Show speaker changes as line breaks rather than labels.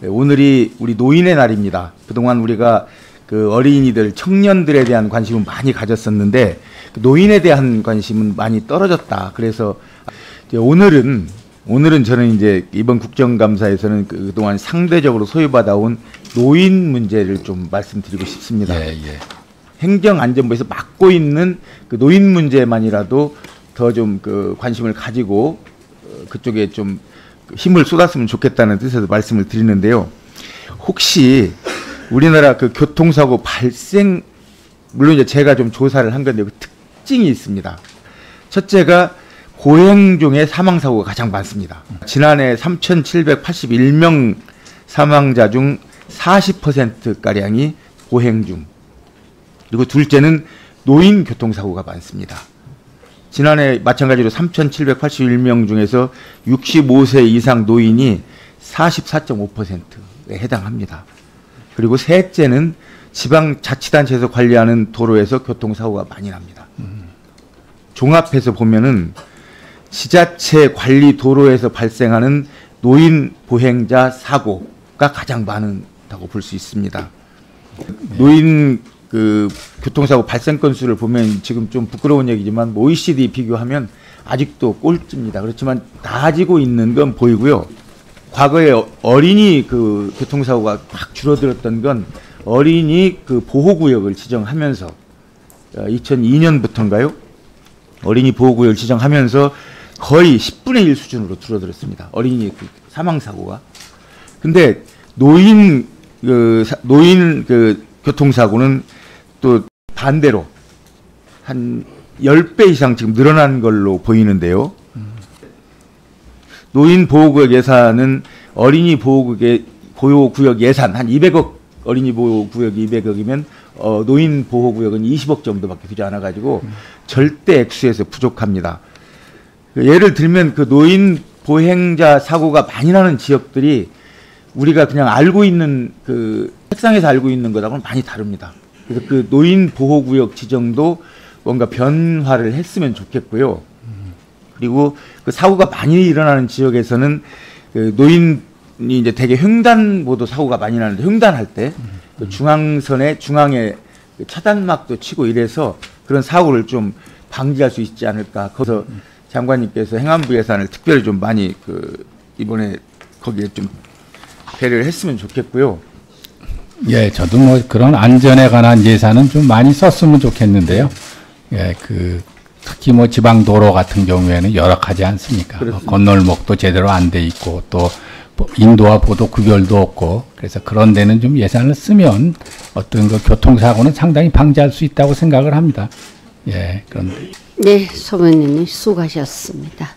오늘이 우리 노인의 날입니다. 그동안 우리가 그 어린이들, 청년들에 대한 관심은 많이 가졌었는데 노인에 대한 관심은 많이 떨어졌다. 그래서 이제 오늘은 저는 이제 이번 국정감사에서는 그동안 상대적으로 소외받아온 노인 문제를 좀 말씀드리고 싶습니다. 행정안전부에서 맡고 있는 그 노인 문제만이라도 더 좀 그 관심을 가지고 그쪽에 좀 힘을 쏟았으면 좋겠다는 뜻에서 말씀을 드리는데요. 혹시 우리나라 그 교통사고 발생, 물론 이제 제가 좀 조사를 한 건데 그 특징이 있습니다. 첫째가 보행 중에 사망사고가 가장 많습니다. 지난해 3,781명 사망자 중 40%가량이 보행 중. 그리고 둘째는 노인 교통사고가 많습니다. 지난해 마찬가지로 3,781명 중에서 65세 이상 노인이 44.5%에 해당합니다. 그리고 셋째는 지방자치단체에서 관리하는 도로에서 교통사고가 많이 납니다. 종합해서 보면은 지자체 관리 도로에서 발생하는 노인 보행자 사고가 가장 많다고 볼 수 있습니다. 노인 그 교통사고 발생 건수를 보면 지금 좀 부끄러운 얘기지만 OECD 비교하면 아직도 꼴찌입니다. 그렇지만 나아지고 있는 건 보이고요. 과거에 어린이 그 교통사고가 확 줄어들었던 건 어린이 그 보호구역을 지정하면서 2002년부터인가요? 어린이 보호구역을 지정하면서 거의 10분의 1 수준으로 줄어들었습니다. 어린이 그 사망사고가. 근데 노인 교통사고는 또 반대로 한 10배 이상 지금 늘어난 걸로 보이는데요. 노인 보호구역 예산은 어린이 보호구역 예산 한 200억, 어린이 보호구역이 200억이면 노인 보호구역은 20억 정도밖에 되지 않아 가지고 절대 액수에서 부족합니다. 예를 들면 그 노인 보행자 사고가 많이 나는 지역들이 우리가 그냥 알고 있는 그 책상에서 알고 있는 것하고는 많이 다릅니다. 그래서 그 노인 보호구역 지정도 뭔가 변화를 했으면 좋겠고요. 그리고 그 사고가 많이 일어나는 지역에서는 그 노인이 이제 대개 횡단보도 사고가 많이 나는데 횡단할 때 그 중앙선에 중앙에 차단막도 치고 이래서 그런 사고를 좀 방지할 수 있지 않을까. 거기서 장관님께서 행안부 예산을 특별히 좀 많이 이번에 거기에 좀 배려를 했으면 좋겠고요.
예, 저도 뭐 그런 안전에 관한 예산은 좀 많이 썼으면 좋겠는데요. 예, 특히 뭐 지방 도로 같은 경우에는 열악하지 않습니까? 건널목도 제대로 안 돼 있고 또 인도와 보도 구별도 없고 그래서 그런 데는 좀 예산을 쓰면 어떤 그 교통사고는 상당히 방지할 수 있다고 생각을 합니다. 예, 그런데.
네, 소변님 수고하셨습니다.